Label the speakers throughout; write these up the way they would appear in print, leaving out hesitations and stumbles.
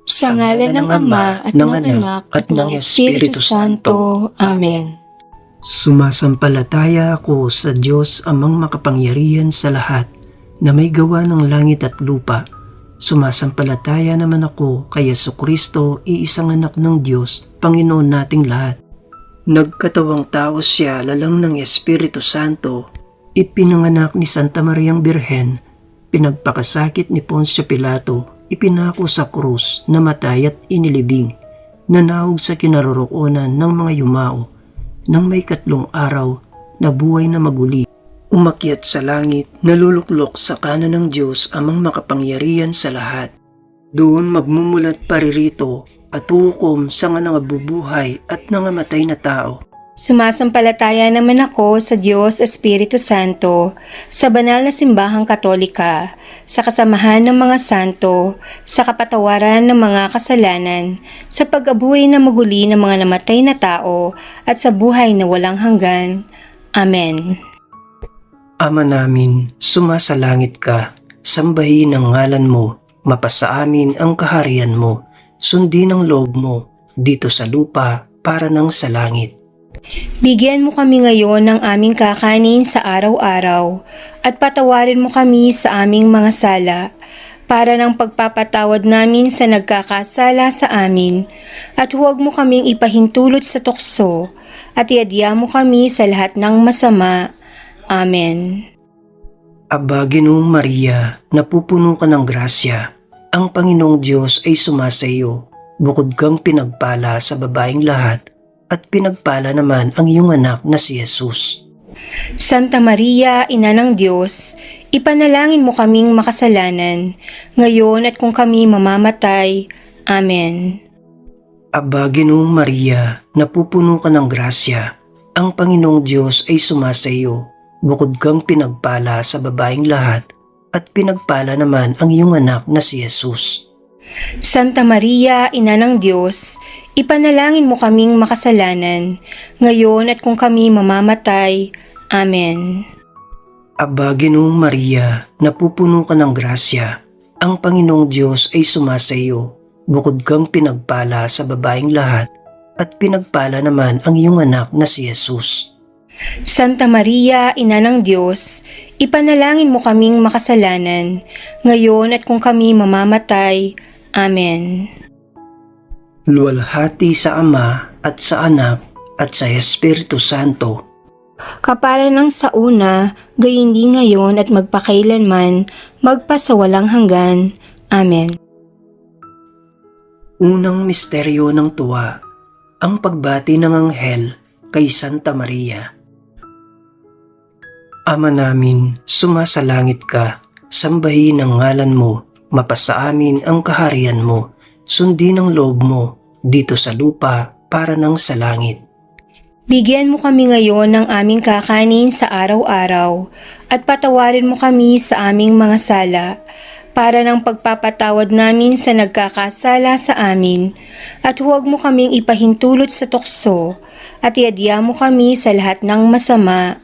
Speaker 1: Sa ngalan ng Ama at ng Anak at ng Espiritu Santo. Amen.
Speaker 2: Sumasampalataya ako sa Diyos Amang makapangyarihan sa lahat na may gawa ng langit at lupa. Sumasampalataya naman ako kay Jesucristo, iisang anak ng Diyos, Panginoon nating lahat. Nagkatawang tao siya lalang ng Espiritu Santo, ipinanganak ni Santa Mariang Birhen, pinagpakasakit ni Poncio Pilato, ipinako sa krus, namatay at inilibing, nanawag sa kinaroroonan ng mga yumao, nang may 3 araw, nabuhay na maguli, umakyat sa langit, naluluklok sa kanan ng Diyos Amang makapangyarihan sa lahat. Doon magmumulat paririto at hukom sa nga nangabubuhay at nangamatay na tao.
Speaker 1: Sumasampalataya naman ako sa Diyos Espiritu Santo, sa banal na simbahang Katolika, sa kasamahan ng mga santo, sa kapatawaran ng mga kasalanan, sa pag-abuhay na maguli ng mga namatay na tao, at sa buhay na walang hanggan. Amen.
Speaker 2: Ama namin, sumasalangit ka, sambahin ang ngalan mo, mapasa amin ang kaharian mo, sundin ang loob mo, dito sa lupa para nang sa langit.
Speaker 1: Bigyan mo kami ngayon ng aming kakanin sa araw-araw at patawarin mo kami sa aming mga sala para ng pagpapatawad namin sa nagkakasala sa amin at huwag mo kaming ipahintulot sa tukso at iadya mo kami sa lahat ng masama. Amen.
Speaker 2: Aba, Ginoong Maria, napupuno ka ng grasya, ang Panginoong Diyos ay sumasa iyo, bukod kang pinagpala sa babaeng lahat, at pinagpala naman ang iyong anak na si Jesus.
Speaker 1: Santa Maria, Ina ng Diyos, ipanalangin mo kaming makasalanan, ngayon at kung kami mamamatay. Amen.
Speaker 2: Aba, Ginoong Maria, napupuno ka ng grasya, ang Panginoong Diyos ay sumasa iyo, bukod kang pinagpala sa babaeng lahat, at pinagpala naman ang iyong anak na si Jesus.
Speaker 1: Santa Maria, Ina ng Diyos, ipanalangin mo kaming makasalanan, ngayon at kung kami mamamatay. Amen.
Speaker 2: Aba, Ginoong Maria, napupuno ka ng grasya, ang Panginoong Diyos ay sumasa iyo, bukod kang pinagpala sa babaeng lahat, at pinagpala naman ang iyong anak na si Jesus.
Speaker 1: Santa Maria, Ina ng Diyos, ipanalangin mo kaming makasalanan, ngayon at kung kami mamamatay. Amen.
Speaker 2: Luwalhati sa Ama at sa Anak at sa Espiritu Santo.
Speaker 1: Kapara ng sa una, gayon din ngayon at magpakailanman, magpasawalang hanggan. Amen.
Speaker 2: Unang misteryo ng tuwa, ang pagbati ng anghel kay Santa Maria. Ama namin, sumasalangit ka, sambahin ang ngalan mo, mapasa amin ang kaharian mo, sundin ang loob mo, dito sa lupa para nang sa langit.
Speaker 1: Bigyan mo kami ngayon ng aming kakanin sa araw-araw at patawarin mo kami sa aming mga sala para ng pagpapatawad namin sa nagkakasala sa amin at huwag mo kaming ipahintulot sa tukso at iadya mo kami sa lahat ng masama.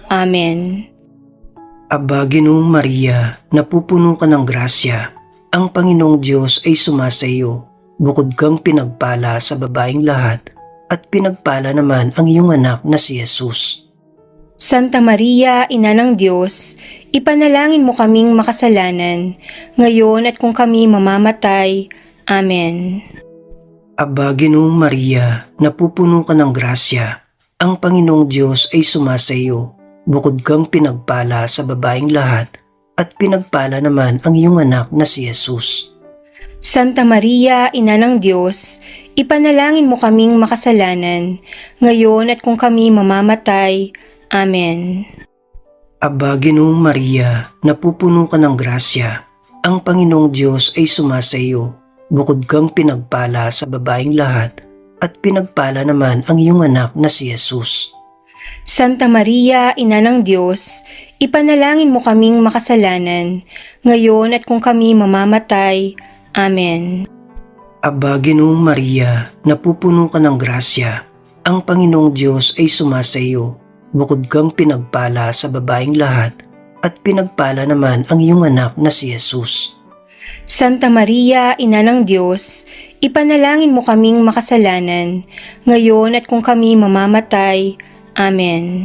Speaker 1: Amen.
Speaker 2: Aba, Ginoong Maria, napupuno ka ng grasya, ang Panginoong Diyos ay sumasa iyo, bukod kang pinagpala sa babaeng lahat, at pinagpala naman ang iyong anak na si Jesus.
Speaker 1: Santa Maria, Ina ng Diyos, ipanalangin mo kaming makasalanan, ngayon at kung kami mamamatay. Amen.
Speaker 2: Aba, Ginoong Maria, napupuno ka ng grasya, ang Panginoong Diyos ay sumasa iyo, bukod kang pinagpala sa babaeng lahat, at pinagpala naman ang iyong anak na si Jesus.
Speaker 1: Santa Maria, Ina ng Diyos, ipanalangin mo kaming makasalanan, ngayon at kung kami mamamatay. Amen.
Speaker 2: Aba, Ginoong Maria, napupuno ka ng grasya, ang Panginoong Diyos ay sumasa iyo, bukod kang pinagpala sa babaeng lahat, at pinagpala naman ang iyong anak na si Jesus.
Speaker 1: Santa Maria, Ina ng Diyos, ipanalangin mo kaming makasalanan, ngayon at kung kami mamamatay. Amen.
Speaker 2: Aba, Ginoong Maria, napupuno ka ng grasya, ang Panginoong Diyos ay sumasa iyo, bukod kang pinagpala sa babaeng lahat, at pinagpala naman ang iyong anak na si Jesus.
Speaker 1: Santa Maria, Ina ng Diyos, ipanalangin mo kaming makasalanan, ngayon at kung kami mamamatay. Amen.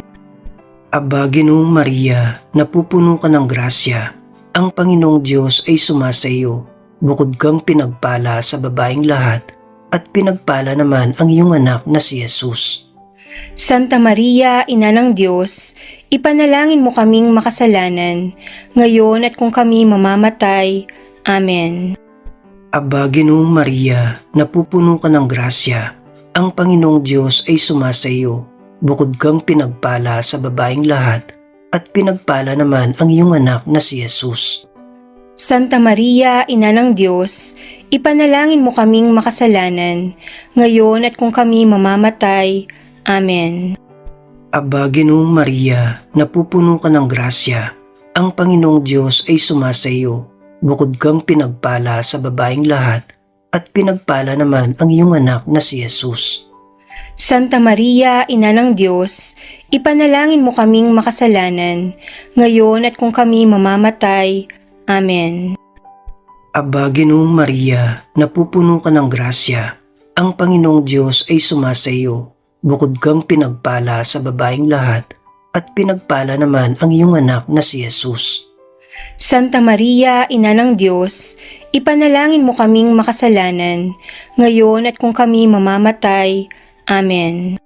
Speaker 2: Aba, Ginoong Maria, napupuno ka ng grasya. Ang Panginoong Diyos ay sumasa iyo. Bukod kang pinagpala sa babaeng lahat, at pinagpala naman ang iyong anak na si Jesus.
Speaker 1: Santa Maria, Ina ng Diyos, ipanalangin mo kaming makasalanan, ngayon at kung kami mamamatay. Amen.
Speaker 2: Aba, Ginoong Maria, napupuno ka ng grasya. Ang Panginoong Diyos ay sumasa iyo. Bukod kang pinagpala sa babaeng lahat, at pinagpala naman ang iyong anak na si Jesus.
Speaker 1: Santa Maria, Ina ng Diyos, ipanalangin mo kaming makasalanan, ngayon at kung kami mamamatay. Amen.
Speaker 2: Aba, Ginoong Maria, napupuno ka ng grasya. Ang Panginoong Diyos ay sumasa iyo. Bukod kang pinagpala sa babaeng lahat, at pinagpala naman ang iyong anak na si Jesus.
Speaker 1: Santa Maria, Ina ng Diyos, ipanalangin mo kaming makasalanan, ngayon at kung kami mamamatay. Amen.
Speaker 2: Aba, Ginoong Maria, napupuno ka ng grasya. Ang Panginoong Diyos ay sumasa iyo. Bukod kang pinagpala sa babaeng lahat, at pinagpala naman ang iyong anak na si Jesus.
Speaker 1: Santa Maria, Ina ng Diyos, ipanalangin mo kaming makasalanan, ngayon at kung kami mamamatay. Amen.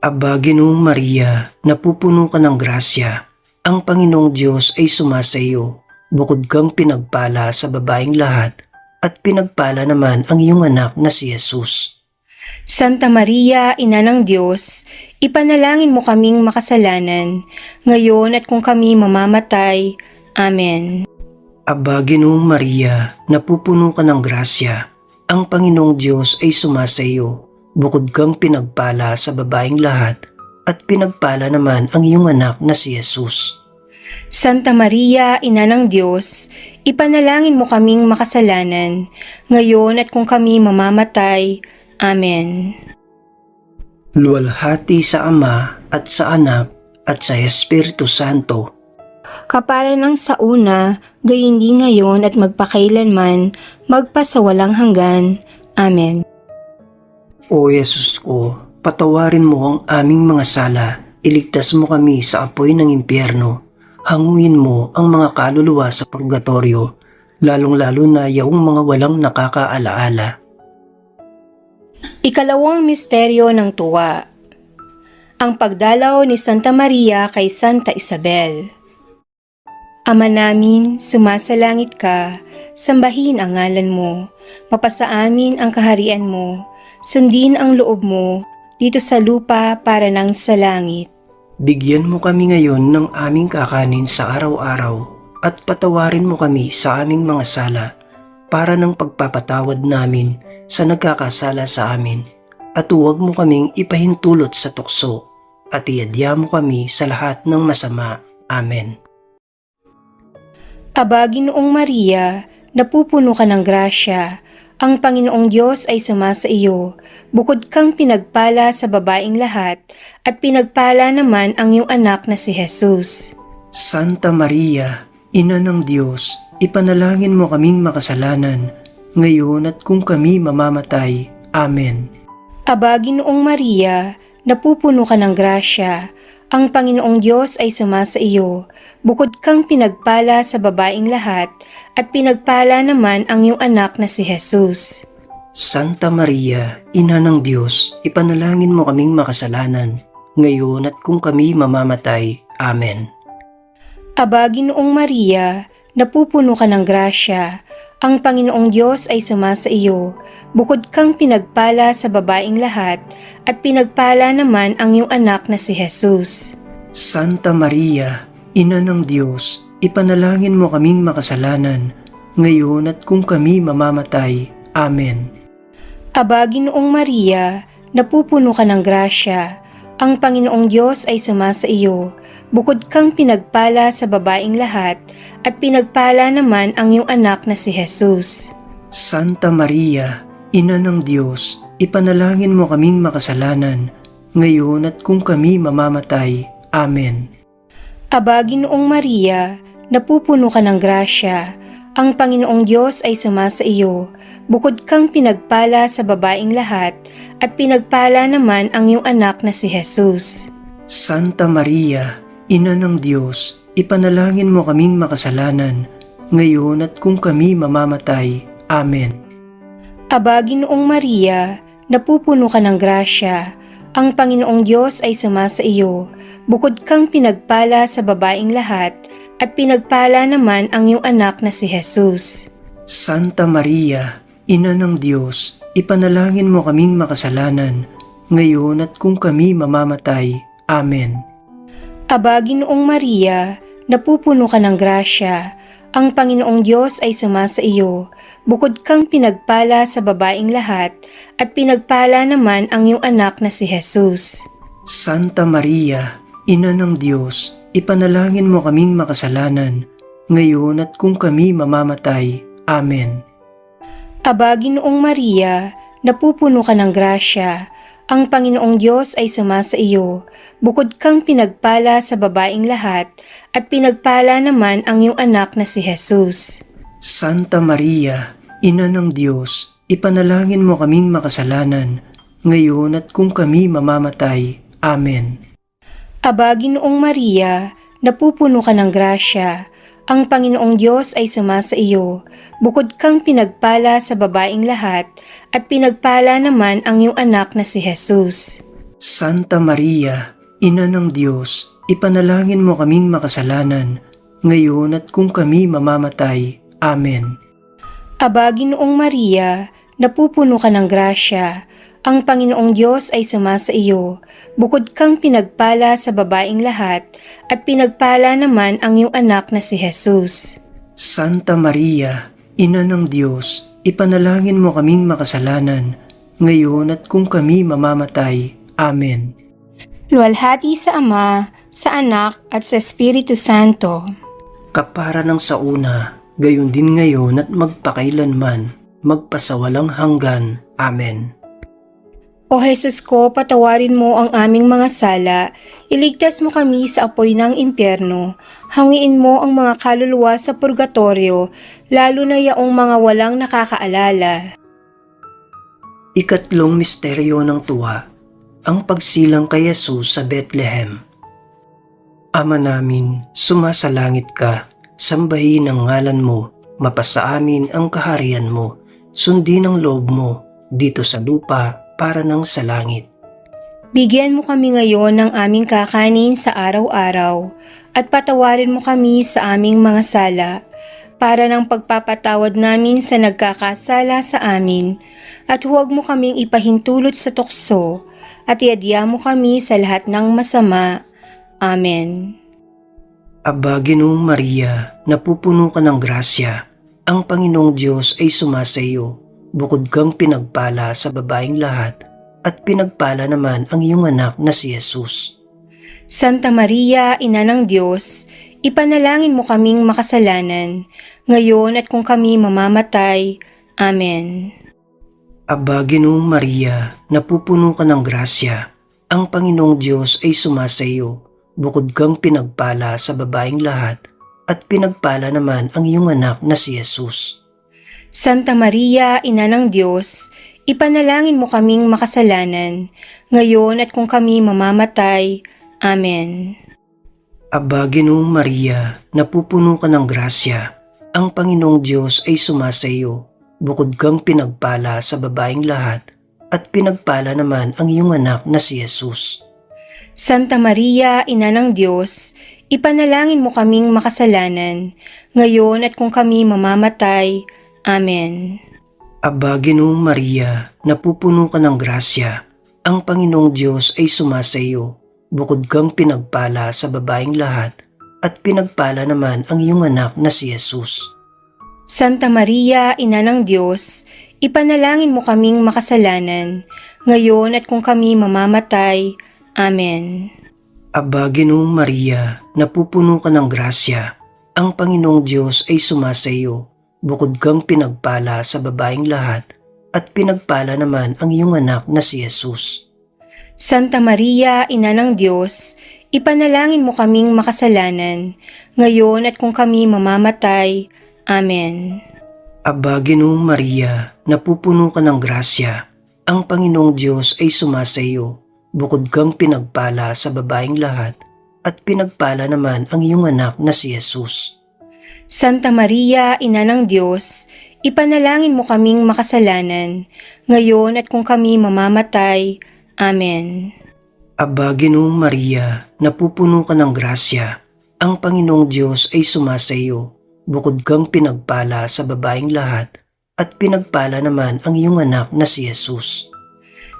Speaker 2: Aba, Ginoong Maria, napupuno ka ng grasya. Ang Panginoong Diyos ay sumasa iyo. Bukod kang pinagpala sa babaeng lahat, at pinagpala naman ang iyong anak na si Jesus.
Speaker 1: Santa Maria, Ina ng Diyos, ipanalangin mo kaming makasalanan, ngayon at kung kami mamamatay. Amen.
Speaker 2: Aba, Ginoong Maria, napupuno ka ng grasya. Ang Panginoong Diyos ay sumasa iyo. Bukod kang pinagpala sa babaeng lahat, at pinagpala naman ang iyong anak na si Jesus.
Speaker 1: Santa Maria, Ina ng Diyos, ipanalangin mo kaming makasalanan, ngayon at kung kami mamamatay. Amen.
Speaker 2: Luwalhati sa Ama at sa Anak at sa Espiritu Santo.
Speaker 1: Kapara ng sa una, gayon din ngayon at magpakailanman, magpasawalang hanggan. Amen.
Speaker 2: O Yesus ko, patawarin mo ang aming mga sala, iligtas mo kami sa apoy ng impyerno, hanguin mo ang mga kaluluwa sa purgatorio, lalong-lalo na yaong mga walang nakakaalaala.
Speaker 1: Ikalawang misteryo ng tuwa. Ang pagdalaw ni Santa Maria kay Santa Isabel. Ama namin, sumasalangit ka, sambahin ang ngalan mo, mapasa amin ang kaharian mo, sundin ang loob mo, dito sa lupa para nang sa langit.
Speaker 2: Bigyan mo kami ngayon ng aming kakanin sa araw-araw, at patawarin mo kami sa aming mga sala, para ng pagpapatawad namin sa nagkakasala sa amin, at huwag mo kaming ipahintulot sa tukso, at iadya mo kami sa lahat ng masama. Amen.
Speaker 1: Aba, Ginoong Maria, napupuno ka ng grasya, ang Panginoong Diyos ay sumasa iyo, bukod kang pinagpala sa babaeng lahat, at pinagpala naman ang iyong anak na si Jesus.
Speaker 2: Santa Maria, Ina ng Diyos, ipanalangin mo kaming makasalanan, ngayon at kung kami mamamatay. Amen.
Speaker 1: Aba, Ginoong Maria, napupuno ka ng grasya, ang Panginoong Diyos ay sumasa iyo, bukod kang pinagpala sa babaeng lahat, at pinagpala naman ang iyong anak na si Jesus.
Speaker 2: Santa Maria, Ina ng Diyos, ipanalangin mo kaming makasalanan, ngayon at kung kami mamamatay. Amen.
Speaker 1: Aba, Ginoong Maria, napupuno ka ng grasya, ang Panginoong Diyos ay sumasa iyo, bukod kang pinagpala sa babaeng lahat, at pinagpala naman ang iyong anak na si Jesus.
Speaker 2: Santa Maria, Ina ng Diyos, ipanalangin mo kaming makasalanan, ngayon at kung kami mamamatay. Amen.
Speaker 1: Aba, Ginoong Maria, napupuno ka ng grasya, ang Panginoong Diyos ay sumasa iyo, bukod kang pinagpala sa babaeng lahat, at pinagpala naman ang iyong anak na si Jesus.
Speaker 2: Santa Maria, Ina ng Diyos, ipanalangin mo kaming makasalanan, ngayon at kung kami mamamatay. Amen.
Speaker 1: Aba, Ginoong Maria, napupuno ka ng grasya, Ang Panginoong Diyos ay sumasa iyo. Bukod kang pinagpala sa babaeng lahat, at pinagpala naman ang iyong anak na si Jesus.
Speaker 2: Santa Maria, Ina ng Diyos, ipanalangin mo kaming makasalanan, ngayon at kung kami mamamatay. Amen.
Speaker 1: Aba, Ginoong Maria, napupuno ka ng grasya. Ang Panginoong Diyos ay sumasa iyo. Bukod kang pinagpala sa babaeng lahat, at pinagpala naman ang iyong anak na si Jesus.
Speaker 2: Santa Maria, Ina ng Diyos, ipanalangin mo kaming makasalanan, ngayon at kung kami mamamatay. Amen.
Speaker 1: Aba, Ginoong Maria, napupuno ka ng grasya. Ang Panginoong Diyos ay sumasa iyo. Bukod kang pinagpala sa babaeng lahat, at pinagpala naman ang iyong anak na si Jesus.
Speaker 2: Santa Maria, Ina ng Diyos, ipanalangin mo kaming makasalanan, ngayon at kung kami mamamatay. Amen.
Speaker 1: Aba, Ginoong Maria, napupuno ka ng grasya. Ang Panginoong Diyos ay sumasa iyo. Bukod kang pinagpala sa babaeng lahat, at pinagpala naman ang iyong anak na si Jesus.
Speaker 2: Santa Maria, Ina ng Diyos, ipanalangin mo kaming makasalanan, ngayon at kung kami mamamatay. Amen.
Speaker 1: Aba, Ginoong Maria, napupuno ka ng grasya. Ang Panginoong Diyos ay sumasa iyo. Bukod kang pinagpala sa babaeng lahat, at pinagpala naman ang iyong anak na si Jesus.
Speaker 2: Santa Maria, Ina ng Diyos, ipanalangin mo kaming makasalanan, ngayon at kung kami mamamatay. Amen.
Speaker 1: Aba, Ginoong Maria, napupuno ka ng grasya. Ang Panginoong Diyos ay sumasa iyo. Bukod kang pinagpala sa babaeng lahat, at pinagpala naman ang iyong anak na si Jesus.
Speaker 2: Santa Maria, Ina ng Diyos, ipanalangin mo kaming makasalanan, ngayon at kung kami mamamatay. Amen.
Speaker 1: Luwalhati sa Ama, sa Anak, at sa Espiritu Santo.
Speaker 2: Kapara ng sa una, gayon din ngayon at magpakailanman, magpasawalang hanggan. Amen.
Speaker 1: O Jesus ko, patawarin mo ang aming mga sala, iligtas mo kami sa apoy ng impyerno, hangiin mo ang mga kaluluwa sa purgatorio, lalo na yaong mga walang nakakaalala.
Speaker 2: Ikatlong misteryo ng tuwa, ang pagsilang kay Jesus sa Bethlehem. Ama namin, sumasalangit ka, sambahin ang ngalan mo, mapasa amin ang kaharian mo, sundin ang loob mo, dito sa lupa, para ng sa langit.
Speaker 1: Bigyan mo kami ngayon ng aming kakanin sa araw-araw, at patawarin mo kami sa aming mga sala, para ng pagpapatawad namin sa nagkakasala sa amin, at huwag mo kaming ipahintulot sa tukso, at iadya mo kami sa lahat ng masama. Amen.
Speaker 2: Aba, Ginoong Maria, napupuno ka ng grasya, ang Panginoong Diyos ay sumasa iyo. Bukod kang pinagpala sa babaeng lahat, at pinagpala naman ang iyong anak na si Jesus.
Speaker 1: Santa Maria, Ina ng Diyos, ipanalangin mo kaming makasalanan, ngayon at kung kami mamamatay. Amen.
Speaker 2: Aba, Ginoong Maria, napupuno ka ng grasya, ang Panginoong Diyos ay sumasa iyo. Bukod kang pinagpala sa babaeng lahat, at pinagpala naman ang iyong anak na si Jesus.
Speaker 1: Santa Maria, Ina ng Diyos, ipanalangin mo kaming makasalanan, ngayon at kung kami mamamatay. Amen.
Speaker 2: Aba, Ginoong Maria, napupuno ka ng grasya, ang Panginoong Diyos ay sumasa iyo. Bukod kang pinagpala sa babaeng lahat, at pinagpala naman ang iyong anak na si Jesus.
Speaker 1: Santa Maria, Ina ng Diyos, ipanalangin mo kaming makasalanan, ngayon at kung kami mamamatay. Amen.
Speaker 2: Aba, Ginoong Maria, napupuno ka ng grasya, ang Panginoong Diyos ay sumasa iyo. Bukod kang pinagpala sa babaeng lahat, at pinagpala naman ang iyong anak na si Jesus.
Speaker 1: Santa Maria, Ina ng Diyos, ipanalangin mo kaming makasalanan, ngayon at kung kami mamamatay. Amen.
Speaker 2: Aba, Ginoong Maria, napupuno ka ng grasya, ang Panginoong Diyos ay sumasa iyo. Bukod kang pinagpala sa babaeng lahat, at pinagpala naman ang iyong anak na si Jesus.
Speaker 1: Santa Maria, Ina ng Diyos, ipanalangin mo kaming makasalanan, ngayon at kung kami mamamatay. Amen.
Speaker 2: Aba, Ginoong Maria, napupuno ka ng grasya. Ang Panginoong Diyos ay sumasa iyo. Bukod kang pinagpala sa babaeng lahat, at pinagpala naman ang iyong anak na si Jesus.
Speaker 1: Santa Maria, Ina ng Diyos, ipanalangin mo kaming makasalanan, ngayon at kung kami mamamatay. Amen.
Speaker 2: Aba, Ginoong Maria, napupuno ka ng grasya. Ang Panginoong Diyos ay sumasa iyo. Bukod kang pinagpala sa babaeng lahat, at pinagpala naman ang iyong anak na si Jesus.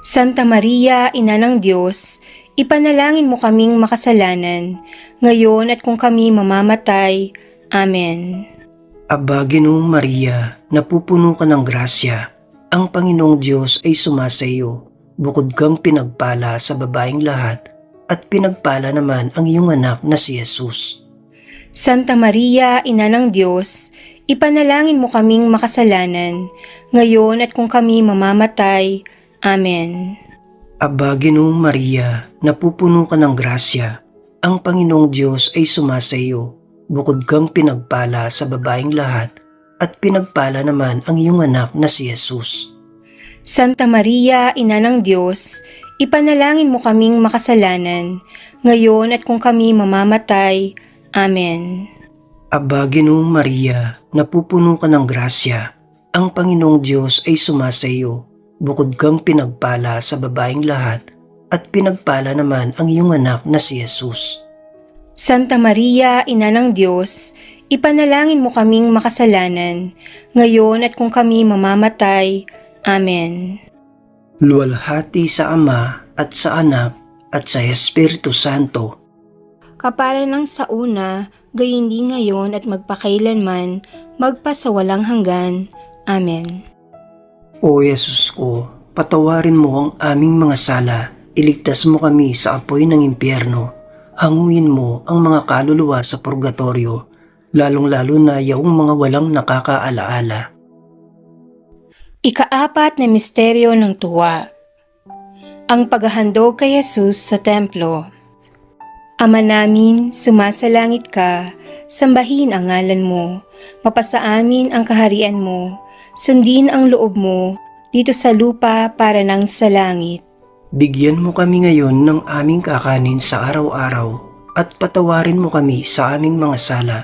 Speaker 1: Santa Maria, Ina ng Diyos, ipanalangin mo kaming makasalanan, ngayon at kung kami mamamatay. Amen.
Speaker 2: Aba, Ginoong Maria, napupuno ka ng grasya. Ang Panginoong Diyos ay sumasa iyo. Bukod kang pinagpala sa babaeng lahat, at pinagpala naman ang iyong anak na si Jesus.
Speaker 1: Santa Maria, Ina ng Diyos, ipanalangin mo kaming makasalanan, ngayon at kung kami mamamatay. Amen.
Speaker 2: Aba, Ginoong Maria, napupuno ka ng grasya. Ang Panginoong Diyos ay sumasa iyo. Bukod kang pinagpala sa babaeng lahat, at pinagpala naman ang iyong anak na si Jesus.
Speaker 1: Santa Maria, Ina ng Diyos, ipanalangin mo kaming makasalanan, ngayon at kung kami mamamatay. Amen.
Speaker 2: Aba, Ginoong Maria, napupuno ka ng grasya. Ang Panginoong Diyos ay sumasa iyo. Bukod kang pinagpala sa babaeng lahat, at pinagpala naman ang iyong anak na si Jesus.
Speaker 1: Santa Maria, Ina ng Diyos, ipanalangin mo kaming makasalanan, ngayon at kung kami mamamatay. Amen.
Speaker 2: Luwalhati sa Ama at sa Anak at sa Espiritu Santo.
Speaker 1: Kapara ng sa una, gayon din ngayon at magpakailanman, magpasawalang hanggan. Amen.
Speaker 2: O Yesus ko, patawarin mo ang aming mga sala, iligtas mo kami sa apoy ng impyerno, hanguin mo ang mga kaluluwa sa purgatorio, lalong-lalo na yaong mga walang nakakaalaala.
Speaker 1: Ikaapat na misteryo ng tuwa. Ang paghahandog kay Jesus sa templo. Ama namin, sumasalangit ka, sambahin ang ngalan mo, mapasa amin ang kaharian mo, sundin ang loob mo, dito sa lupa para nang sa langit.
Speaker 2: Bigyan mo kami ngayon ng aming kakanin sa araw-araw, at patawarin mo kami sa aming mga sala,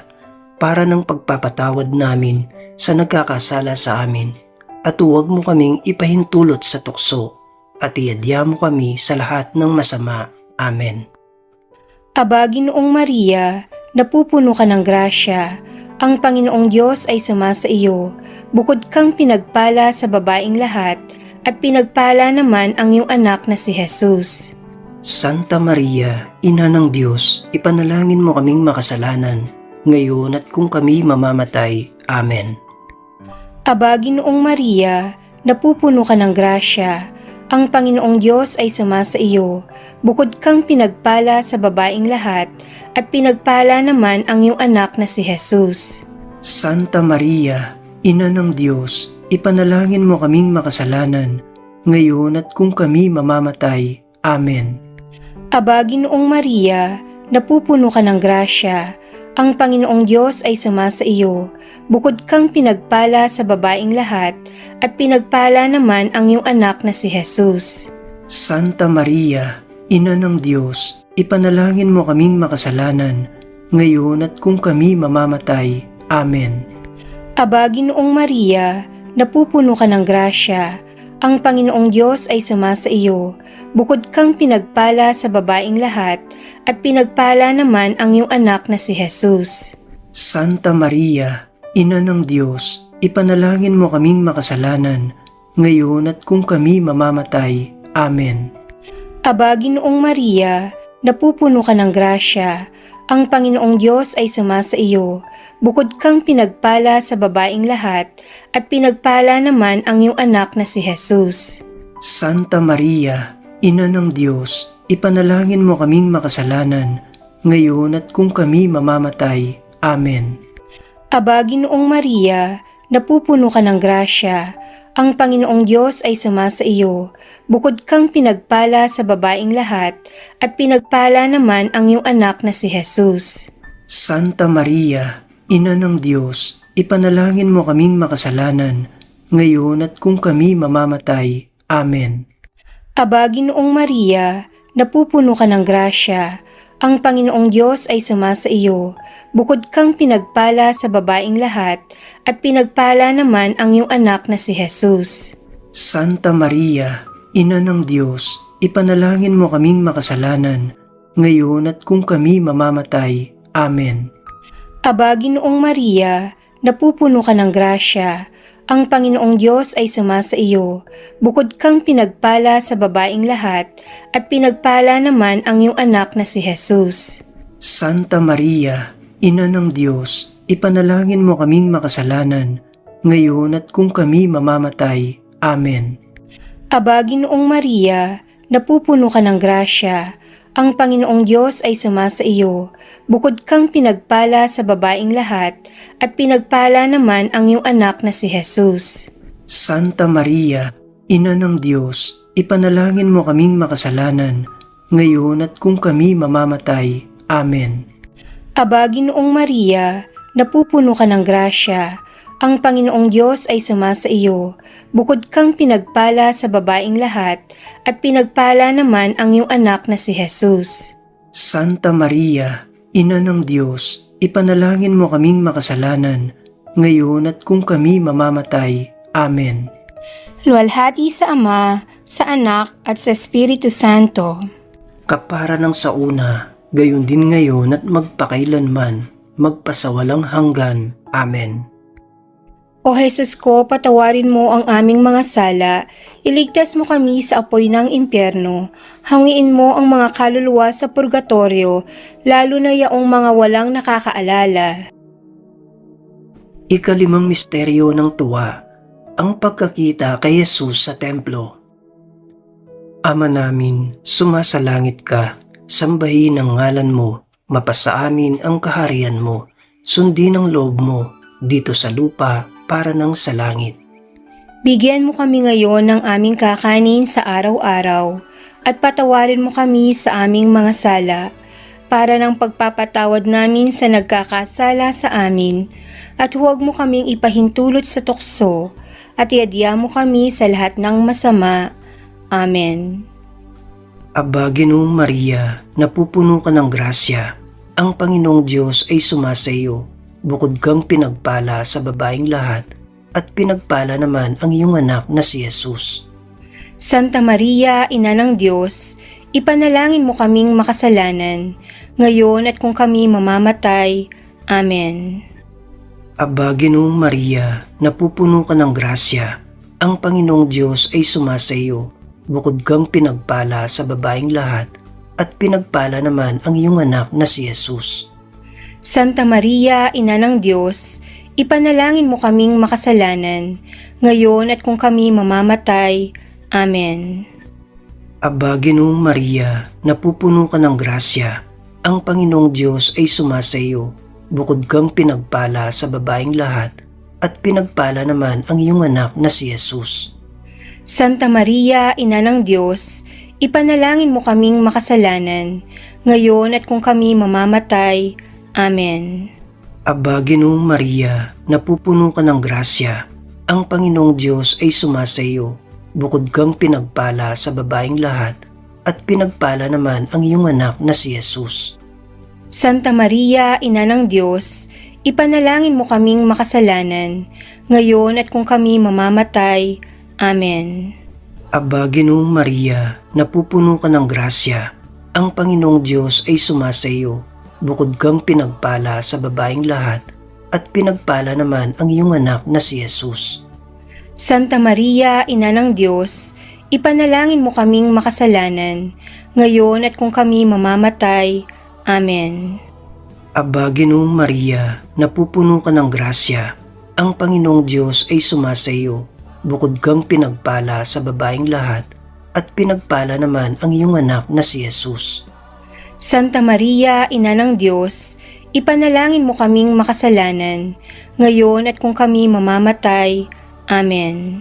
Speaker 2: para ng pagpapatawad namin sa nagkakasala sa amin, at huwag mo kaming ipahintulot sa tukso, at iadya mo kami sa lahat ng masama. Amen.
Speaker 1: Aba, Ginoong Maria, napupuno ka ng grasya, ang Panginoong Diyos ay sumasa iyo, bukod kang pinagpala sa babaeng lahat, at pinagpala naman ang iyong anak na si Jesus.
Speaker 2: Santa Maria, Ina ng Diyos, ipanalangin mo kaming makasalanan, ngayon at kung kami mamamatay. Amen.
Speaker 1: Aba, Ginoong Maria, napupuno ka ng grasya, ang Panginoong Diyos ay sumasa iyo, bukod kang pinagpala sa babaeng lahat, at pinagpala naman ang iyong anak na si Jesus.
Speaker 2: Santa Maria, Ina ng Diyos, ipanalangin mo kaming makasalanan, ngayon at kung kami mamamatay. Amen.
Speaker 1: Aba, Ginoong Maria, napupuno ka ng grasya, ang Panginoong Diyos ay sumasa iyo, bukod kang pinagpala sa babaeng lahat, at pinagpala naman ang iyong anak na si Jesus.
Speaker 2: Santa Maria, Ina ng Diyos, ipanalangin mo kaming makasalanan, ngayon at kung kami mamamatay. Amen.
Speaker 1: Aba, Ginoong Maria, napupuno ka ng grasya, ang Panginoong Diyos ay sumasa iyo, bukod kang pinagpala sa babaeng lahat, at pinagpala naman ang iyong anak na si Jesus.
Speaker 2: Santa Maria, Ina ng Diyos, ipanalangin mo kaming makasalanan, ngayon at kung kami mamamatay. Amen.
Speaker 1: Aba, Ginoong Maria, napupuno ka ng grasya, ang Panginoong Diyos ay sumasa iyo, bukod kang pinagpala sa babaeng lahat, at pinagpala naman ang iyong anak na si Jesus.
Speaker 2: Santa Maria, Ina ng Diyos, ipanalangin mo kaming makasalanan, ngayon at kung kami mamamatay. Amen.
Speaker 1: Aba, Ginoong Maria, napupuno ka ng grasya, ang Panginoong Diyos ay sumasa iyo, bukod kang pinagpala sa babaeng lahat, at pinagpala naman ang iyong anak na si Jesus.
Speaker 2: Santa Maria, Ina ng Diyos, ipanalangin mo kaming makasalanan, ngayon at kung kami mamamatay. Amen.
Speaker 1: Aba, Ginoong Maria, napupuno ka ng grasya. Ang Panginoong Diyos ay sumasa iyo. Bukod kang pinagpala sa babaeng lahat, at pinagpala naman ang iyong anak na si Jesus.
Speaker 2: Santa Maria, Ina ng Diyos, ipanalangin mo kaming makasalanan, ngayon at kung kami mamamatay. Amen.
Speaker 1: Aba, Ginoong Maria, napupuno ka ng grasya. Ang Panginoong Diyos ay sumasa iyo. Bukod kang pinagpala sa babaeng lahat, at pinagpala naman ang iyong anak na si Jesus.
Speaker 2: Santa Maria, Ina ng Diyos, ipanalangin mo kaming makasalanan, ngayon at kung kami mamamatay. Amen.
Speaker 1: Aba, Ginoong Maria, napupuno ka ng grasya. Ang Panginoong Diyos ay sumasa iyo. Bukod kang pinagpala sa babaeng lahat, at pinagpala naman ang iyong anak na si Jesus.
Speaker 2: Santa Maria, Ina ng Diyos, ipanalangin mo kaming makasalanan, ngayon at kung kami mamamatay. Amen.
Speaker 1: Aba, Ginoong Maria, napupuno ka ng grasya. Ang Panginoong Diyos ay sumasa iyo. Bukod kang pinagpala sa babaeng lahat, at pinagpala naman ang iyong anak na si Jesus.
Speaker 2: Santa Maria, Ina ng Diyos, ipanalangin mo kaming makasalanan, ngayon at kung kami mamamatay. Amen.
Speaker 1: Luwalhati sa Ama, sa Anak, at sa Espiritu Santo.
Speaker 2: Kapara ng sa una, gayon din ngayon at magpakailanman, magpasawalang hanggan. Amen.
Speaker 1: O Jesus ko, patawarin mo ang aming mga sala, iligtas mo kami sa apoy ng impyerno, hangiin mo ang mga kaluluwa sa purgatorio, lalo na yaong mga walang nakakaalala.
Speaker 2: Ikalimang misteryo ng tuwa, ang pagkakita kay Jesus sa templo. Ama namin, sumasalangit ka, sambahin ang ngalan mo, mapasa amin ang kaharian mo, sundin ang loob mo, dito sa lupa, para ng sa langit.
Speaker 1: Bigyan mo kami ngayon ng aming kakanin sa araw-araw, at patawarin mo kami sa aming mga sala, para ng pagpapatawad namin sa nagkakasala sa amin, at huwag mo kaming ipahintulot sa tukso, at iadya mo kami sa lahat ng masama. Amen.
Speaker 2: Aba, Ginoong Maria, napupuno ka ng grasya, ang Panginoong Diyos ay sumasa iyo. Bukod kang pinagpala sa babaeng lahat, at pinagpala naman ang iyong anak na si Jesus.
Speaker 1: Santa Maria, Ina ng Diyos, ipanalangin mo kaming makasalanan, ngayon at kung kami mamamatay. Amen.
Speaker 2: Aba, Ginoong Maria, napupuno ka ng grasya, ang Panginoong Diyos ay sumasa iyo. Bukod kang pinagpala sa babaeng lahat, at pinagpala naman ang iyong anak na si Jesus.
Speaker 1: Santa Maria, Ina ng Diyos, ipanalangin mo kaming makasalanan, ngayon at kung kami mamamatay. Amen.
Speaker 2: Aba, Ginoong Maria, napupuno ka ng grasya, ang Panginoong Diyos ay sumasa iyo. Bukod kang pinagpala sa babaeng lahat, at pinagpala naman ang iyong anak na si Jesus.
Speaker 1: Santa Maria, Ina ng Diyos, ipanalangin mo kaming makasalanan, ngayon at kung kami mamamatay. Amen.
Speaker 2: Aba, Ginoong Maria, napupuno ka ng grasya, ang Panginoong Diyos ay sumasa iyo. Bukod kang pinagpala sa babaeng lahat, at pinagpala naman ang iyong anak na si Jesus.
Speaker 1: Santa Maria, Ina ng Diyos, ipanalangin mo kaming makasalanan, ngayon at kung kami mamamatay. Amen.
Speaker 2: Aba, Ginoong Maria, napupuno ka ng grasya, ang Panginoong Diyos ay sumasa iyo. Bukod kang pinagpala sa babaeng lahat, at pinagpala naman ang iyong anak na si Jesus.
Speaker 1: Santa Maria, Ina ng Diyos, ipanalangin mo kaming makasalanan, ngayon at kung kami mamamatay. Amen.
Speaker 2: Aba, Ginoong Maria, napupuno ka ng grasya, ang Panginoong Diyos ay sumasa iyo. Bukod kang pinagpala sa babaeng lahat, at pinagpala naman ang iyong anak na si Jesus.
Speaker 1: Santa Maria, Ina ng Diyos, ipanalangin mo kaming makasalanan, ngayon at kung kami mamamatay. Amen.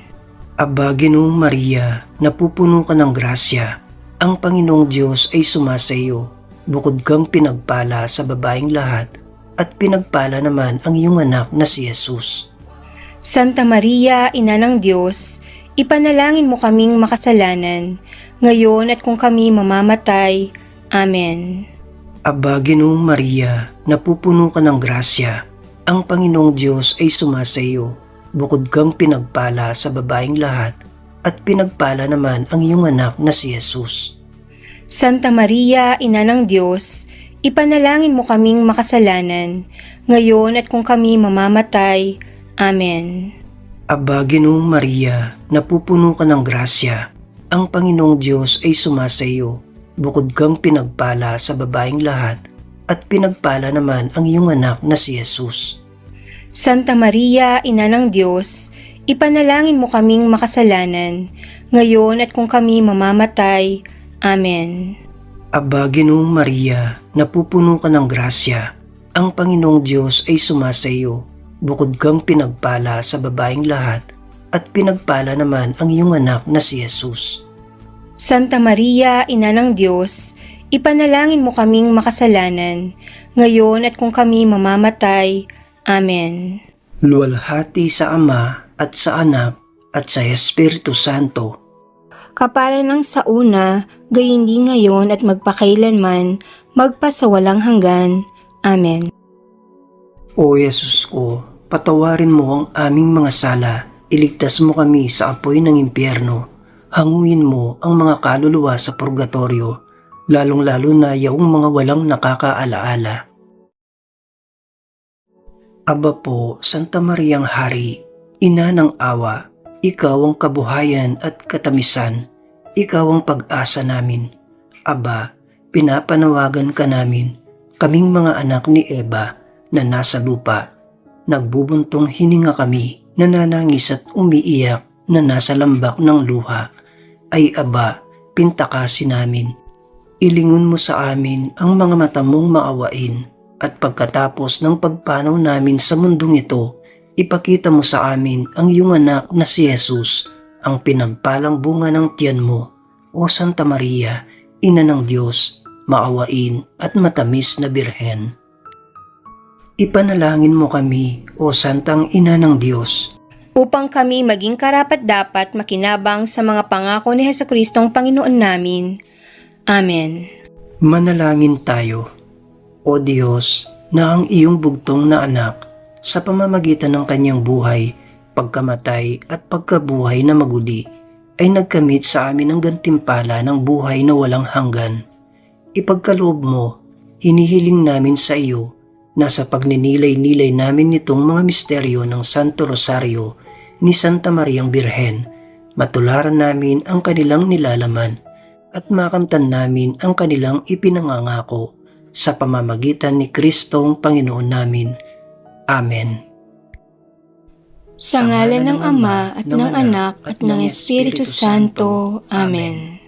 Speaker 2: Aba, Ginoong Maria, napupuno ka ng grasya, ang Panginoong Diyos ay sumasa iyo. Bukod kang pinagpala sa babaeng lahat, at pinagpala naman ang iyong anak na si Jesus.
Speaker 1: Santa Maria, Ina ng Diyos, ipanalangin mo kaming makasalanan, ngayon at kung kami mamamatay. Amen.
Speaker 2: Aba, Ginoong Maria, napupuno ka ng grasya. Ang Panginoong Diyos ay sumasa iyo. Bukod kang pinagpala sa babaeng lahat, at pinagpala naman ang iyong anak na si Jesus.
Speaker 1: Santa Maria, Ina ng Diyos, ipanalangin mo kaming makasalanan, ngayon at kung kami mamamatay. Amen.
Speaker 2: Aba, Ginoong Maria, napupuno ka ng grasya. Ang Panginoong Diyos ay sumasa iyo. Bukod kang pinagpala sa babaeng lahat, at pinagpala naman ang iyong anak na si Jesus.
Speaker 1: Santa Maria, Ina ng Diyos, ipanalangin mo kaming makasalanan, ngayon at kung kami mamamatay. Amen.
Speaker 2: Aba, Ginoong Maria, napupuno ka ng grasya. Ang Panginoong Diyos ay sumasa iyo. Bukod kang pinagpala sa babaeng lahat, at pinagpala naman ang iyong anak na si Jesus.
Speaker 1: Santa Maria, Ina ng Diyos, ipanalangin mo kaming makasalanan, ngayon at kung kami mamamatay. Amen.
Speaker 2: Luwalhati sa Ama at sa Anak at sa Espiritu Santo.
Speaker 1: Kapara ng sa una, gayon din ngayon at magpakailanman, magpasawalang hanggan. Amen.
Speaker 2: O Yesus ko, patawarin mo ang aming mga sala, iligtas mo kami sa apoy ng impyerno, hanguin mo ang mga kaluluwa sa purgatorio, lalong-lalo na yaong mga walang nakakaalaala. Aba po, Santa Mariang Hari, Ina ng Awa, Ikaw ang kabuhayan at katamisan, Ikaw ang pag-asa namin. Aba, pinapanawagan ka namin, kaming mga anak ni Eva na nasa lupa. Nagbubuntong hininga kami, nananangis at umiiyak na nasa lambak ng luha. Ay aba, pintakasin namin. Ilingon mo sa amin ang mga mata mong maawain, at pagkatapos ng pagpanaw namin sa mundong ito, ipakita mo sa amin ang iyong anak na si Jesus, ang pinagpalang bunga ng tiyan mo. O Santa Maria, Ina ng Diyos, maawain at matamis na Birhen. Ipanalangin mo kami, O Santang Ina ng Diyos,
Speaker 1: Upang kami maging karapat-dapat makinabang sa mga pangako ni Jesucristong Panginoon namin. Amen.
Speaker 2: manalangin tayo. O Diyos, na ang iyong bugtong na anak, sa pamamagitan ng kanyang buhay, pagkamatay at pagkabuhay na maguli, ay nagkamit sa amin ang gantimpala ng buhay na walang hanggan. Ipagkaloob mo, hinihiling namin sa iyo, na sa pagninilay-nilay namin nitong mga misteryo ng Santo Rosario ni Santa Mariang Birhen, matularan namin ang kanilang nilalaman at makamtan namin ang kanilang ipinangangako sa pamamagitan ni Kristong Panginoon namin. Amen.
Speaker 1: Sa ngalan ng Ama at ng Anak at ng Espiritu Santo. Amen.